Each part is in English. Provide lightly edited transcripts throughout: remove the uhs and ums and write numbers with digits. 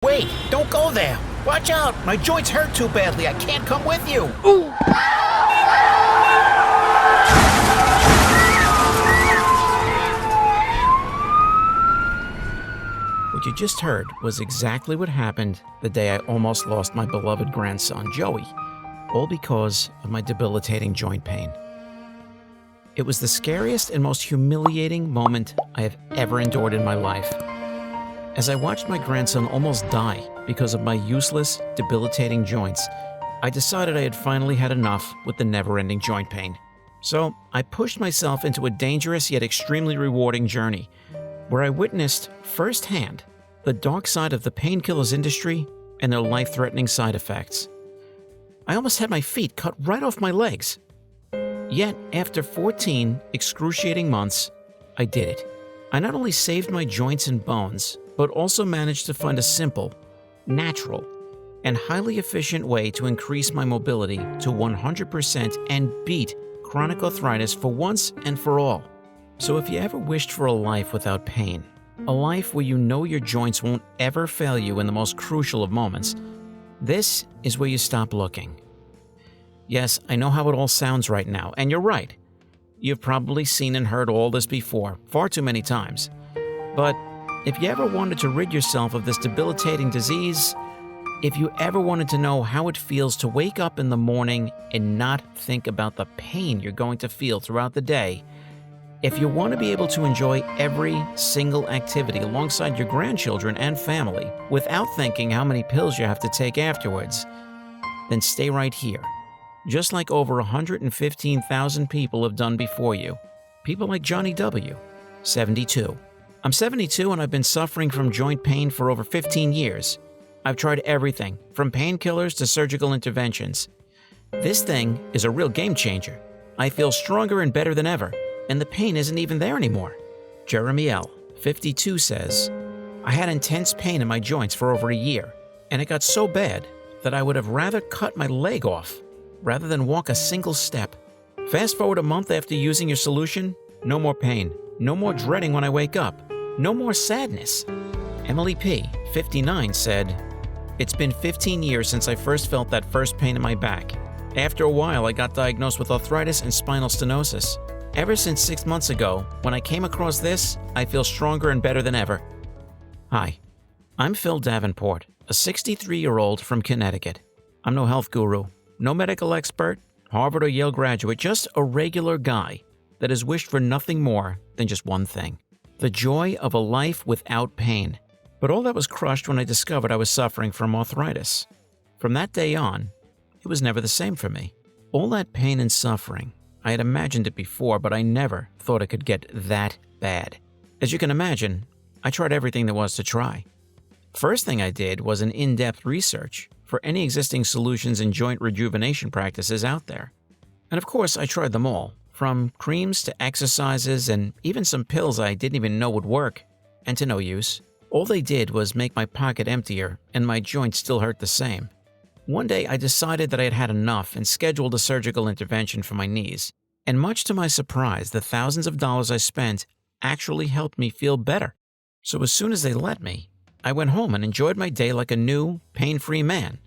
Wait, don't go there. Watch out, my joints hurt too badly. I can't come with you. Ooh. What you just heard was exactly what happened the day I almost lost my beloved grandson, Joey, all because of my debilitating joint pain. It was the scariest and most humiliating moment I have ever endured in my life. As I watched my grandson almost die because of my useless, debilitating joints, I decided I had finally had enough with the never-ending joint pain. So I pushed myself into a dangerous yet extremely rewarding journey, where I witnessed firsthand the dark side of the painkillers industry and their life-threatening side effects. I almost had my feet cut right off my legs. Yet, after 14 excruciating months, I did it. I not only saved my joints and bones, but also managed to find a simple, natural, and highly efficient way to increase my mobility to 100% and beat chronic arthritis for once and for all. So if you ever wished for a life without pain, a life where you know your joints won't ever fail you in the most crucial of moments, this is where you stop looking. Yes, I know how it all sounds right now, and you're right. You've probably seen and heard all this before, far too many times. But if you ever wanted to rid yourself of this debilitating disease, if you ever wanted to know how it feels to wake up in the morning and not think about the pain you're going to feel throughout the day, if you want to be able to enjoy every single activity alongside your grandchildren and family without thinking how many pills you have to take afterwards, then stay right here. Just like over 115,000 people have done before you. People like Johnny W., 72. I'm 72 and I've been suffering from joint pain for over 15 years. I've tried everything, from painkillers to surgical interventions. This thing is a real game changer. I feel stronger and better than ever, and the pain isn't even there anymore. Jeremy L., 52, says, I had intense pain in my joints for over a year, and it got so bad that I would have rather cut my leg off rather than walk a single step. Fast forward a month after using your solution, no more pain, no more dreading when I wake up, no more sadness. Emily P., 59, said, It's been 15 years since I first felt that first pain in my back. After a while, I got diagnosed with arthritis and spinal stenosis. Ever since 6 months ago, when I came across this, I feel stronger and better than ever. Hi, I'm Phil Davenport, a 63-year-old from Connecticut. I'm no health guru, no medical expert, Harvard or Yale graduate, just a regular guy that has wished for nothing more than just one thing: the joy of a life without pain. But all that was crushed when I discovered I was suffering from arthritis. From that day on, it was never the same for me. All that pain and suffering, I had imagined it before, but I never thought it could get that bad. As you can imagine, I tried everything there was to try. First thing I did was an in-depth research for any existing solutions and joint rejuvenation practices out there. And of course, I tried them all, from creams to exercises and even some pills I didn't even know would work, and to no use. All they did was make my pocket emptier and my joints still hurt the same. One day, I decided that I had had enough and scheduled a surgical intervention for my knees. And much to my surprise, the thousands of dollars I spent actually helped me feel better. So as soon as they let me, I went home and enjoyed my day like a new, pain-free man.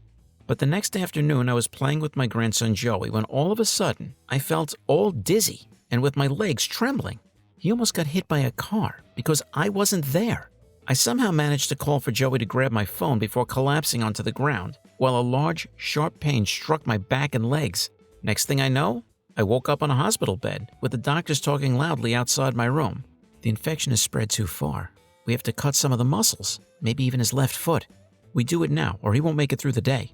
But the next afternoon, I was playing with my grandson Joey when all of a sudden, I felt all dizzy and with my legs trembling. He almost got hit by a car because I wasn't there. I somehow managed to call for Joey to grab my phone before collapsing onto the ground, while a large, sharp pain struck my back and legs. Next thing I know, I woke up on a hospital bed with the doctors talking loudly outside my room. The infection has spread too far. We have to cut some of the muscles, maybe even his left foot. We do it now, or he won't make it through the day.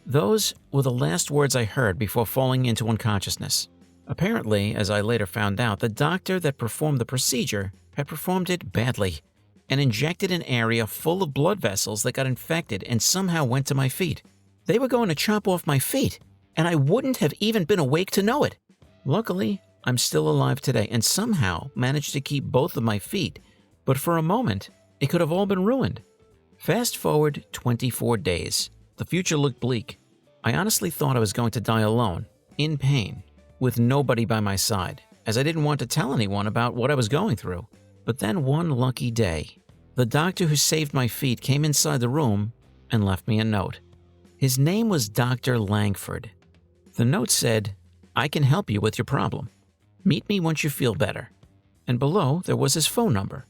Those were the last words I heard before falling into unconsciousness. Apparently, as I later found out, the doctor that performed the procedure had performed it badly and injected an area full of blood vessels that got infected and somehow went to my feet. They were going to chop off my feet, and I wouldn't have even been awake to know it. Luckily, I'm still alive today and somehow managed to keep both of my feet, but for a moment, it could have all been ruined. Fast forward 24 days. The future looked bleak. I honestly thought I was going to die alone, in pain, with nobody by my side, as I didn't want to tell anyone about what I was going through. But then one lucky day, the doctor who saved my feet came inside the room and left me a note. His name was Dr. Langford. The note said, "I can help you with your problem. Meet me once you feel better." And below, there was his phone number.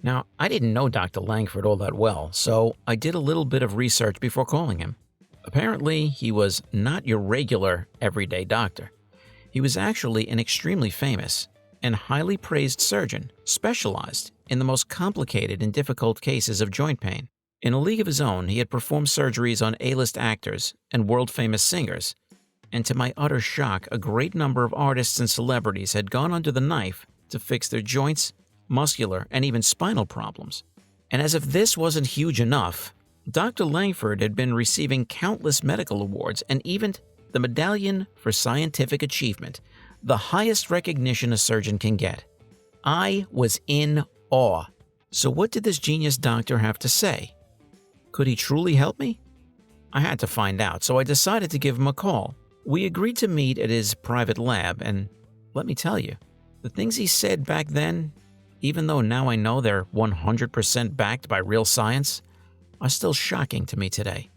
Now, I didn't know Dr. Langford all that well, so I did a little bit of research before calling him. Apparently, he was not your regular, everyday doctor. He was actually an extremely famous and highly praised surgeon specialized in the most complicated and difficult cases of joint pain. In a league of his own, he had performed surgeries on A-list actors and world-famous singers. And to my utter shock, a great number of artists and celebrities had gone under the knife to fix their joints, muscular, and even spinal problems. And as if this wasn't huge enough, Dr. Langford had been receiving countless medical awards and even the Medallion for Scientific Achievement, the highest recognition a surgeon can get. I was in awe. So what did this genius doctor have to say? Could he truly help me? I had to find out, so I decided to give him a call. We agreed to meet at his private lab, and let me tell you, the things he said back then, even though now I know they're 100% backed by real science, are still shocking to me today.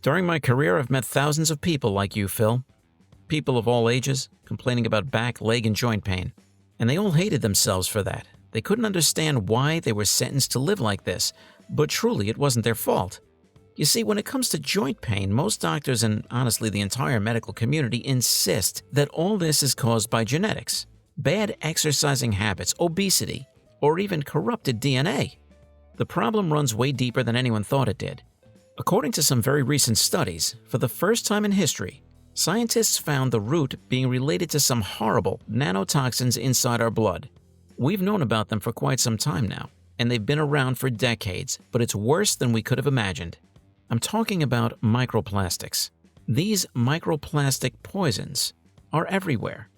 During my career, I've met thousands of people like you, Phil. People of all ages, complaining about back, leg, and joint pain. And they all hated themselves for that. They couldn't understand why they were sentenced to live like this, but truly it wasn't their fault. You see, when it comes to joint pain, most doctors and honestly the entire medical community insist that all this is caused by genetics, bad exercising habits, obesity, or even corrupted DNA. The problem runs way deeper than anyone thought it did. According to some very recent studies, for the first time in history, scientists found the root being related to some horrible nanotoxins inside our blood. We've known about them for quite some time now, and they've been around for decades, but it's worse than we could have imagined. I'm talking about microplastics. These microplastic poisons are everywhere.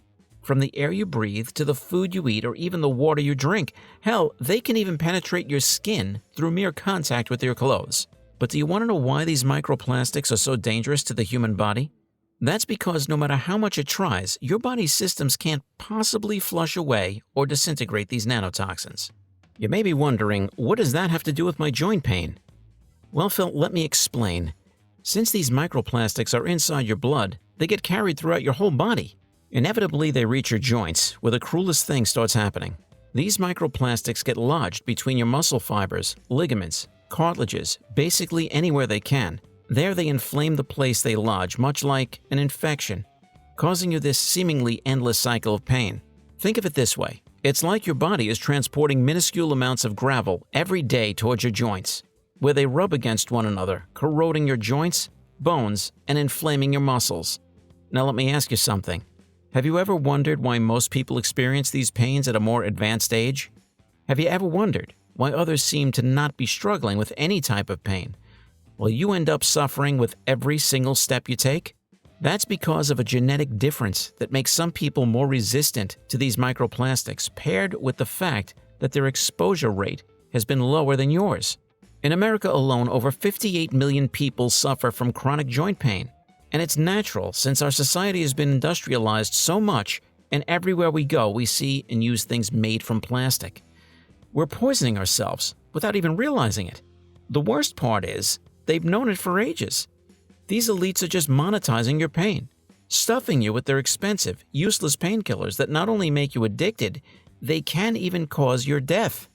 From the air you breathe to the food you eat or even the water you drink. Hell, they can even penetrate your skin through mere contact with your clothes. But do you want to know why these microplastics are so dangerous to the human body? That's because no matter how much it tries, your body's systems can't possibly flush away or disintegrate these nanotoxins. You may be wondering, what does that have to do with my joint pain? Well, Phil, let me explain. Since these microplastics are inside your blood, they get carried throughout your whole body. Inevitably, they reach your joints, where the cruelest thing starts happening. These microplastics get lodged between your muscle fibers, ligaments, cartilages, basically anywhere they can. There they inflame the place they lodge, much like an infection, causing you this seemingly endless cycle of pain. Think of it this way. It's like your body is transporting minuscule amounts of gravel every day towards your joints, where they rub against one another, corroding your joints, bones, and inflaming your muscles. Now let me ask you something. Have you ever wondered why most people experience these pains at a more advanced age? Have you ever wondered why others seem to not be struggling with any type of pain, while you end up suffering with every single step you take? That's because of a genetic difference that makes some people more resistant to these microplastics, paired with the fact that their exposure rate has been lower than yours. In America alone, over 58 million people suffer from chronic joint pain. And it's natural since our society has been industrialized so much, and everywhere we go we see and use things made from plastic. We're poisoning ourselves without even realizing it. The worst part is, they've known it for ages. These elites are just monetizing your pain, stuffing you with their expensive, useless painkillers that not only make you addicted, they can even cause your death.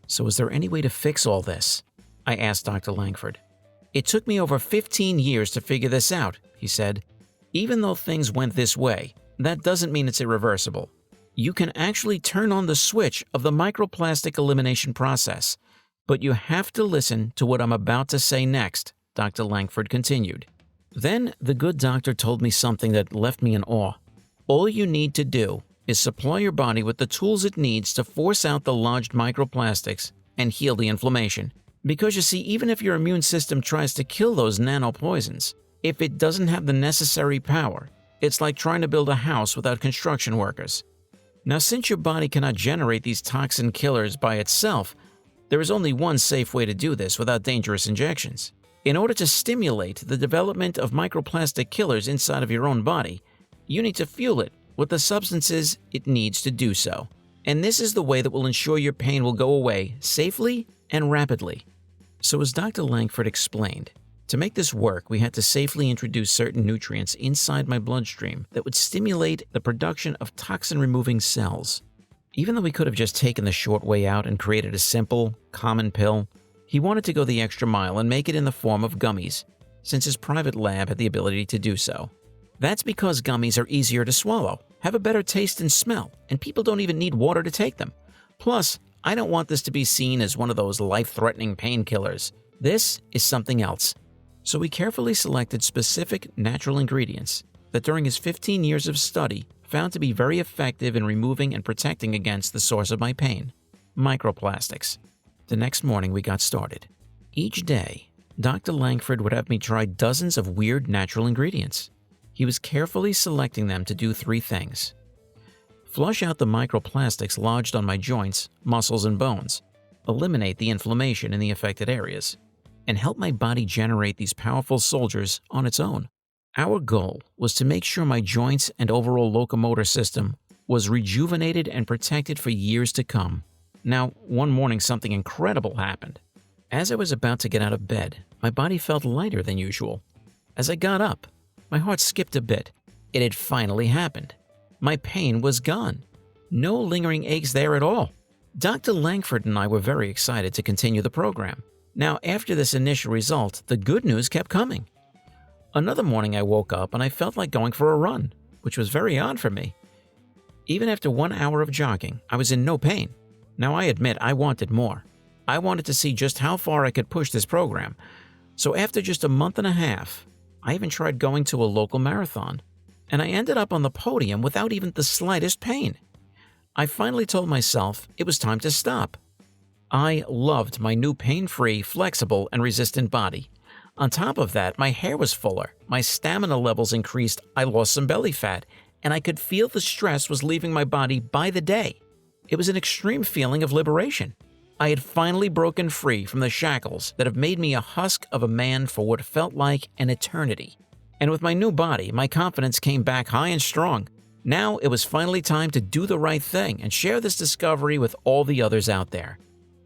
So is there any way to fix all this? I asked Dr. Langford. It took me over 15 years to figure this out, he said. Even though things went this way, that doesn't mean it's irreversible. You can actually turn on the switch of the microplastic elimination process. But you have to listen to what I'm about to say next, Dr. Langford continued. Then the good doctor told me something that left me in awe. All you need to do is supply your body with the tools it needs to force out the lodged microplastics and heal the inflammation. Because you see, even if your immune system tries to kill those nanopoisons, if it doesn't have the necessary power, it's like trying to build a house without construction workers. Now, since your body cannot generate these toxin killers by itself, there is only one safe way to do this without dangerous injections. In order to stimulate the development of microplastic killers inside of your own body, you need to fuel it with the substances it needs to do so. And this is the way that will ensure your pain will go away safely and rapidly. So as Dr. Langford explained, To make this work, we had to safely introduce certain nutrients inside my bloodstream that would stimulate the production of toxin-removing cells. Even though we could have just taken the short way out and created a simple, common pill, he wanted to go the extra mile and make it in the form of gummies, since his private lab had the ability to do so. That's because gummies are easier to swallow, have a better taste and smell, and people don't even need water to take them. Plus, I don't want this to be seen as one of those life-threatening painkillers. This is something else. So we carefully selected specific natural ingredients that during his 15 years of study found to be very effective in removing and protecting against the source of my pain, microplastics. The next morning we got started. Each day, Dr. Langford would have me try dozens of weird natural ingredients. He was carefully selecting them to do 3 things. Flush out the microplastics lodged on my joints, muscles, and bones, eliminate the inflammation in the affected areas, and help my body generate these powerful soldiers on its own. Our goal was to make sure my joints and overall locomotor system was rejuvenated and protected for years to come. Now, one morning something incredible happened. As I was about to get out of bed, my body felt lighter than usual. As I got up, my heart skipped a bit. It had finally happened. My pain was gone. No lingering aches there at all. Dr. Langford and I were very excited to continue the program. Now, after this initial result, the good news kept coming. Another morning I woke up and I felt like going for a run, which was very odd for me. Even after 1 hour of jogging, I was in no pain. Now I admit I wanted more. I wanted to see just how far I could push this program. So after just a month and a half, I even tried going to a local marathon. And I ended up on the podium without even the slightest pain. I finally told myself it was time to stop. I loved my new pain-free, flexible, and resistant body. On top of that, my hair was fuller, my stamina levels increased, I lost some belly fat, and I could feel the stress was leaving my body by the day. It was an extreme feeling of liberation. I had finally broken free from the shackles that have made me a husk of a man for what felt like an eternity. And with my new body, my confidence came back high and strong. Now it was finally time to do the right thing and share this discovery with all the others out there.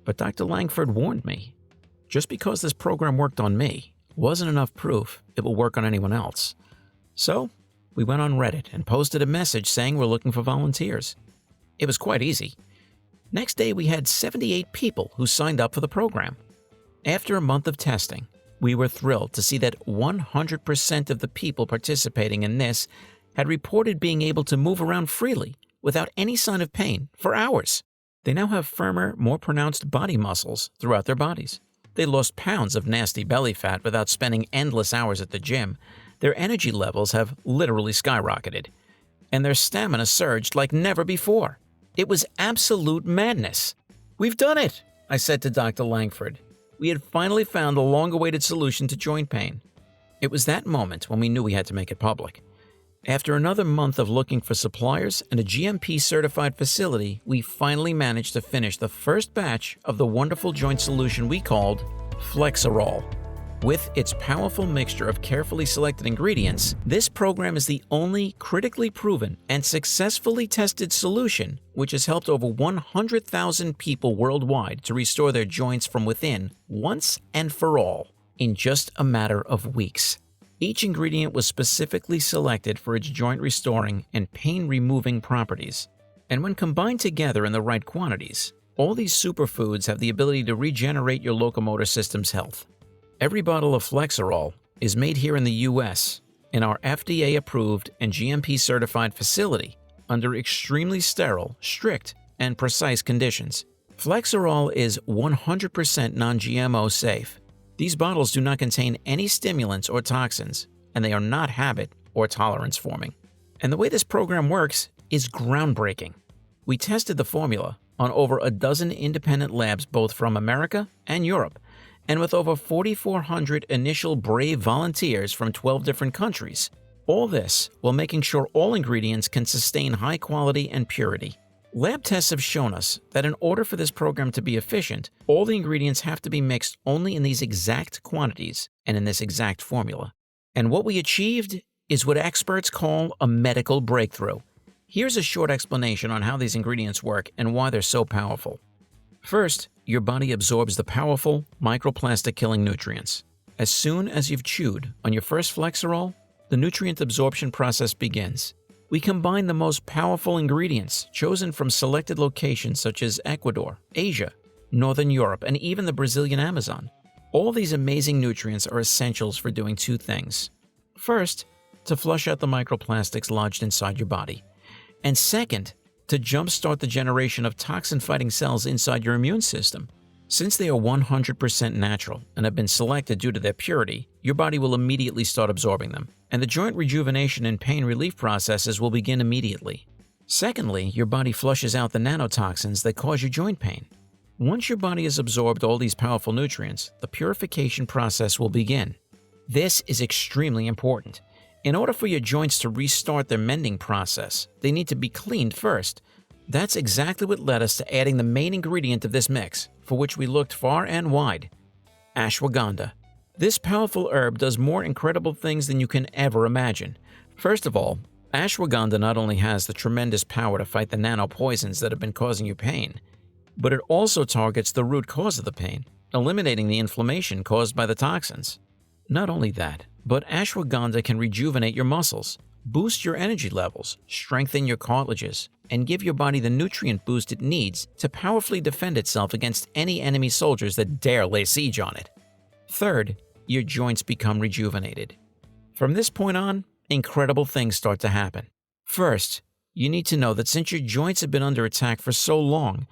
But Dr. Langford warned me. Just because this program worked on me wasn't enough proof it will work on anyone else. So we went on Reddit and posted a message saying we're looking for volunteers. It was quite easy. Next day we had 78 people who signed up for the program. After a month of testing, we were thrilled to see that 100% of the people participating in this had reported being able to move around freely without any sign of pain for hours. They now have firmer, more pronounced body muscles throughout their bodies. They lost pounds of nasty belly fat without spending endless hours at the gym. Their energy levels have literally skyrocketed, and their stamina surged like never before. It was absolute madness. "We've done it," I said to Dr. Langford. We had finally found the long-awaited solution to joint pain. It was that moment when we knew we had to make it public. After another month of looking for suppliers and a GMP-certified facility, we finally managed to finish the first batch of the wonderful joint solution we called FLEXOROL. With its powerful mixture of carefully selected ingredients, this program is the only critically proven and successfully tested solution which has helped over 100,000 people worldwide to restore their joints from within once and for all in just a matter of weeks. Each ingredient was specifically selected for its joint-restoring and pain-removing properties. And when combined together in the right quantities, all these superfoods have the ability to regenerate your locomotor system's health. Every bottle of FLEXOROL is made here in the U.S. in our FDA-approved and GMP-certified facility under extremely sterile, strict, and precise conditions. FLEXOROL is 100% non-GMO safe. These bottles do not contain any stimulants or toxins, and they are not habit or tolerance forming. And the way this program works is groundbreaking. We tested the formula on over a dozen independent labs both from America and Europe, and with over 4,400 initial brave volunteers from 12 different countries. All this while making sure all ingredients can sustain high quality and purity. Lab tests have shown us that in order for this program to be efficient, all the ingredients have to be mixed only in these exact quantities and in this exact formula. And what we achieved is what experts call a medical breakthrough. Here's a short explanation on how these ingredients work and why they're so powerful. First, your body absorbs the powerful microplastic-killing nutrients. As soon as you've chewed on your first FLEXOROL, the nutrient absorption process begins. We combine the most powerful ingredients chosen from selected locations such as Ecuador, Asia, Northern Europe, and even the Brazilian Amazon. All these amazing nutrients are essentials for doing two things. First, to flush out the microplastics lodged inside your body. And second, to jumpstart the generation of toxin-fighting cells inside your immune system. Since they are 100% natural and have been selected due to their purity, your body will immediately start absorbing them, and the joint rejuvenation and pain relief processes will begin immediately. Secondly, your body flushes out the nanotoxins that cause your joint pain. Once your body has absorbed all these powerful nutrients, the purification process will begin. This is extremely important. In order for your joints to restart their mending process, they need to be cleaned first. That's exactly what led us to adding the main ingredient of this mix, for which we looked far and wide: ashwagandha. This powerful herb does more incredible things than you can ever imagine. First of all, ashwagandha not only has the tremendous power to fight the nanopoisons that have been causing you pain, but it also targets the root cause of the pain, eliminating the inflammation caused by the toxins. Not only that, but ashwagandha can rejuvenate your muscles, boost your energy levels, strengthen your cartilages, and give your body the nutrient boost it needs to powerfully defend itself against any enemy soldiers that dare lay siege on it. Third, your joints become rejuvenated. From this point on, incredible things start to happen. First, you need to know that since your joints have been under attack for so long,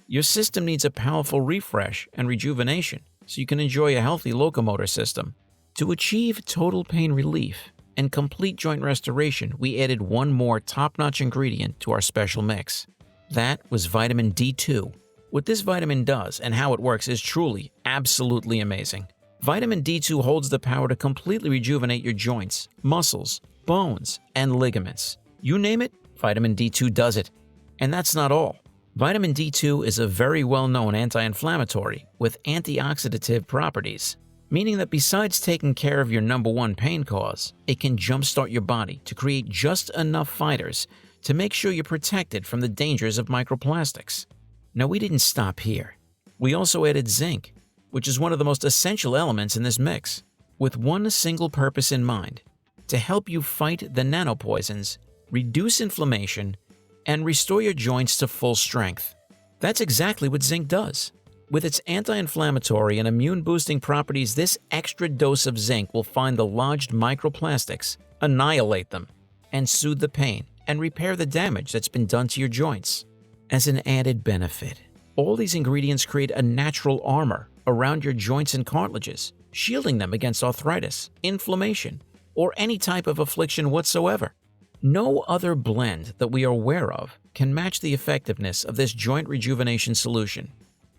your system needs a powerful refresh and rejuvenation so you can enjoy a healthy locomotor system. To achieve total pain relief and complete joint restoration, we added one more top-notch ingredient to our special mix. That was vitamin D2. What this vitamin does and how it works is truly, absolutely amazing. Vitamin D2 holds the power to completely rejuvenate your joints, muscles, bones, and ligaments. You name it, vitamin D2 does it. And that's not all. Vitamin D2 is a very well-known anti-inflammatory with antioxidative properties, meaning that besides taking care of your number one pain cause, it can jumpstart your body to create just enough fighters to make sure you're protected from the dangers of microplastics. Now, we didn't stop here. We also added zinc, which is one of the most essential elements in this mix, with one single purpose in mind: to help you fight the nanopoisons, reduce inflammation, and restore your joints to full strength. That's exactly what zinc does. With its anti-inflammatory and immune-boosting properties, this extra dose of zinc will find the lodged microplastics, annihilate them, and soothe the pain and repair the damage that's been done to your joints. As an added benefit, all these ingredients create a natural armor around your joints and cartilages, shielding them against arthritis, inflammation, or any type of affliction whatsoever. No other blend that we are aware of can match the effectiveness of this joint rejuvenation solution.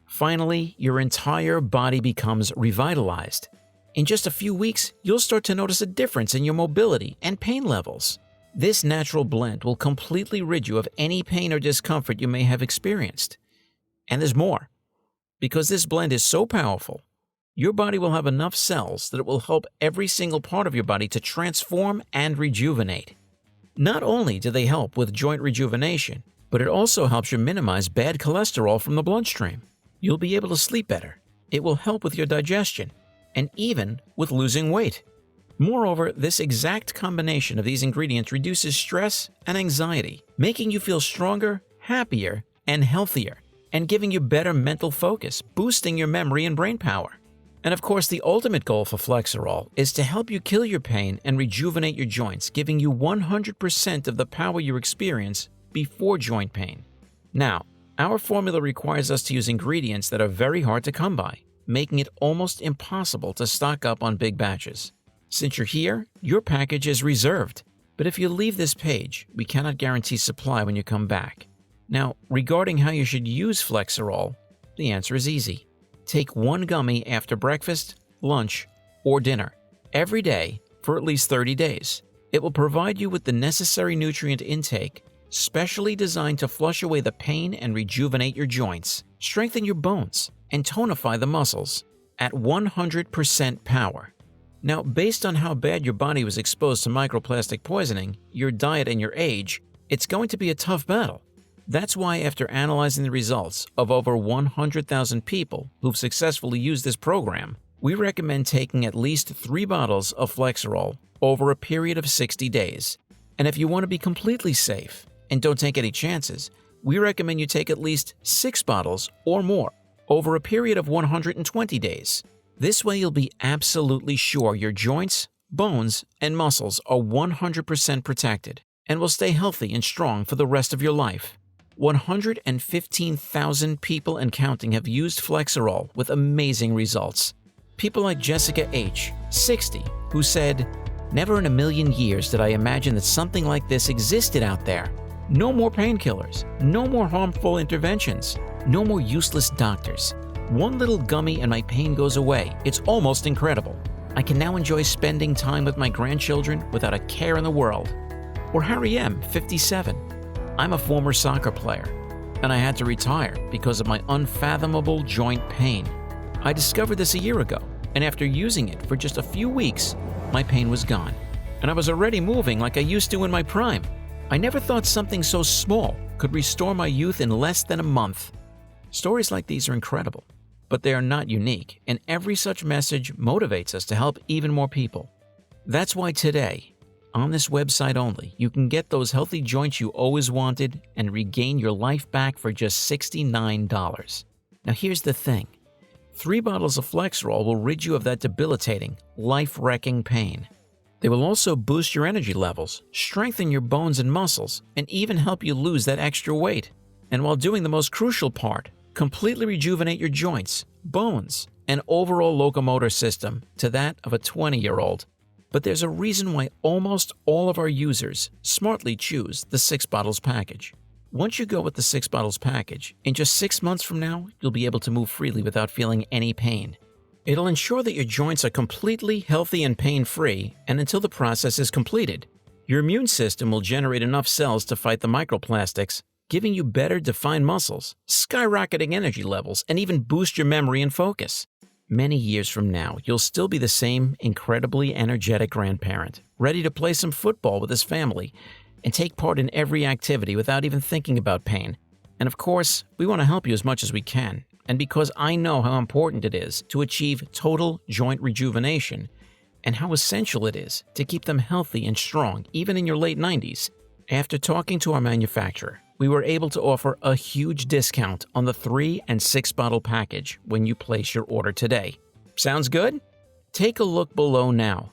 Finally, your entire body becomes revitalized. In just a few weeks, you'll start to notice a difference in your mobility and pain levels. This natural blend will completely rid you of any pain or discomfort you may have experienced. And there's more. Because this blend is so powerful, your body will have enough cells that it will help every single part of your body to transform and rejuvenate. Not only do they help with joint rejuvenation, but it also helps you minimize bad cholesterol from the bloodstream. You'll be able to sleep better. It will help with your digestion, and even with losing weight. Moreover, this exact combination of these ingredients reduces stress and anxiety, making you feel stronger, happier, and healthier, and giving you better mental focus, boosting your memory and brain power. And of course, the ultimate goal for FLEXOROL is to help you kill your pain and rejuvenate your joints, giving you 100% of the power you experience before joint pain. Now, our formula requires us to use ingredients that are very hard to come by, making it almost impossible to stock up on big batches. Since you're here, your package is reserved. But if you leave this page, we cannot guarantee supply when you come back. Now, regarding how you should use FLEXOROL, the answer is easy. Take one gummy after breakfast, lunch, or dinner every day for at least 30 days. It will provide you with the necessary nutrient intake, specially designed to flush away the pain and rejuvenate your joints, strengthen your bones, and tonify the muscles at 100% power. Now, based on how bad your body was exposed to microplastic poisoning, your diet, and your age, it's going to be a tough battle. That's why, after analyzing the results of over 100,000 people who've successfully used this program, We recommend taking at least 3 bottles of FLEXOROL over a period of 60 days. And if you want to be completely safe and don't take any chances, we recommend you take at least 6 bottles or more over a period of 120 days. This way you'll be absolutely sure your joints, bones, and muscles are 100% protected and will stay healthy and strong for the rest of your life. 115,000 people and counting have used FLEXOROL with amazing results. People like Jessica H., 60, who said, "Never in a million years did I imagine that something like this existed out there. No more painkillers, no more harmful interventions, no more useless doctors. One little gummy and my pain goes away. It's almost incredible. I can now enjoy spending time with my grandchildren without a care in the world." Or Harry M., 57. "I'm a former soccer player, and I had to retire because of my unfathomable joint pain. I discovered this a year ago, and after using it for just a few weeks, my pain was gone, and I was already moving like I used to in my prime. I never thought something so small could restore my youth in less than a month." Stories like these are incredible, but they are not unique, and every such message motivates us to help even more people. That's why today, on this website only, you can get those healthy joints you always wanted and regain your life back for just $69. Now here's the thing. 3 bottles of FLEXOROL will rid you of that debilitating, life-wrecking pain. They will also boost your energy levels, strengthen your bones and muscles, and even help you lose that extra weight. And while doing the most crucial part, completely rejuvenate your joints, bones, and overall locomotor system to that of a 20-year-old. But there's a reason why almost all of our users smartly choose the 6 bottles package. Once you go with the 6 bottles package, in just 6 months from now, you'll be able to move freely without feeling any pain. It'll ensure that your joints are completely healthy and pain-free, and until the process is completed, your immune system will generate enough cells to fight the microplastics, giving you better defined muscles, skyrocketing energy levels, and even boost your memory and focus. Many years from now, you'll still be the same incredibly energetic grandparent, ready to play some football with his family and take part in every activity without even thinking about pain. And of course, we want to help you as much as we can. And because I know how important it is to achieve total joint rejuvenation and how essential it is to keep them healthy and strong even in your late 90s, after talking to our manufacturer, we were able to offer a huge discount on the 3 and 6 bottle package when you place your order today. Sounds good? Take a look below now.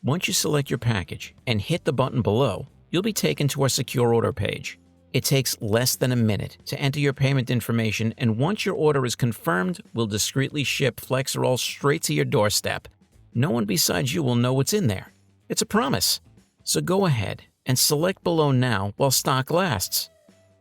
Once you select your package and hit the button below, you'll be taken to our secure order page. It takes less than a minute to enter your payment information, and once your order is confirmed, we'll discreetly ship FLEXOROL straight to your doorstep. No one besides you will know what's in there. It's a promise. So go ahead and select below now while stock lasts.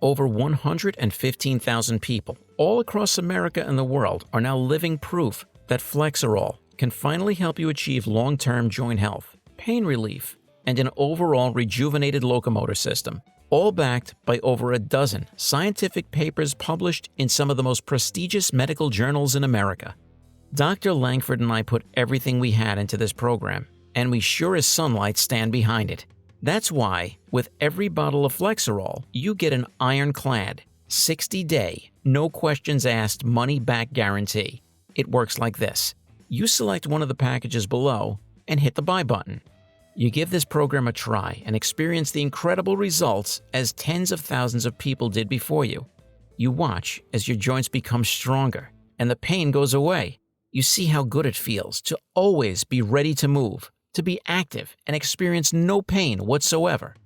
Over 115,000 people all across America and the world are now living proof that FLEXOROL can finally help you achieve long-term joint health, pain relief, and an overall rejuvenated locomotor system, all backed by over a dozen scientific papers published in some of the most prestigious medical journals in America. Dr. Langford and I put everything we had into this program, and we sure as sunlight stand behind it. That's why, with every bottle of FLEXOROL, you get an ironclad, 60-day, no questions asked money-back guarantee. It works like this. You select one of the packages below and hit the buy button. You give this program a try and experience the incredible results as tens of thousands of people did before you. You watch as your joints become stronger and the pain goes away. You see how good it feels to always be ready to move, to be active and experience no pain whatsoever.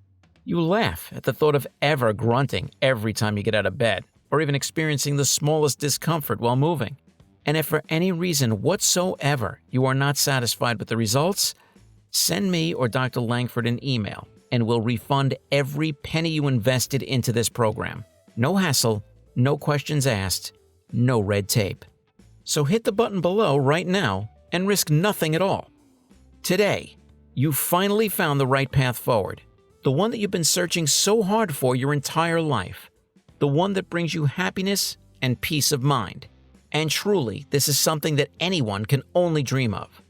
You laugh at the thought of ever grunting every time you get out of bed, or even experiencing the smallest discomfort while moving. And if for any reason whatsoever you are not satisfied with the results, send me or Dr. Langford an email, and we'll refund every penny you invested into this program. No hassle, no questions asked, no red tape. So hit the button below right now and risk nothing at all. Today, you finally found the right path forward, the one that you've been searching so hard for your entire life, the one that brings you happiness and peace of mind. And truly, this is something that anyone can only dream of.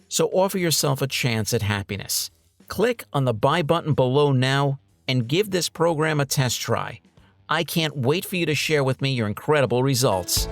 So offer yourself a chance at happiness. Click on the buy button below now and give this program a test try. I can't wait for you to share with me your incredible results.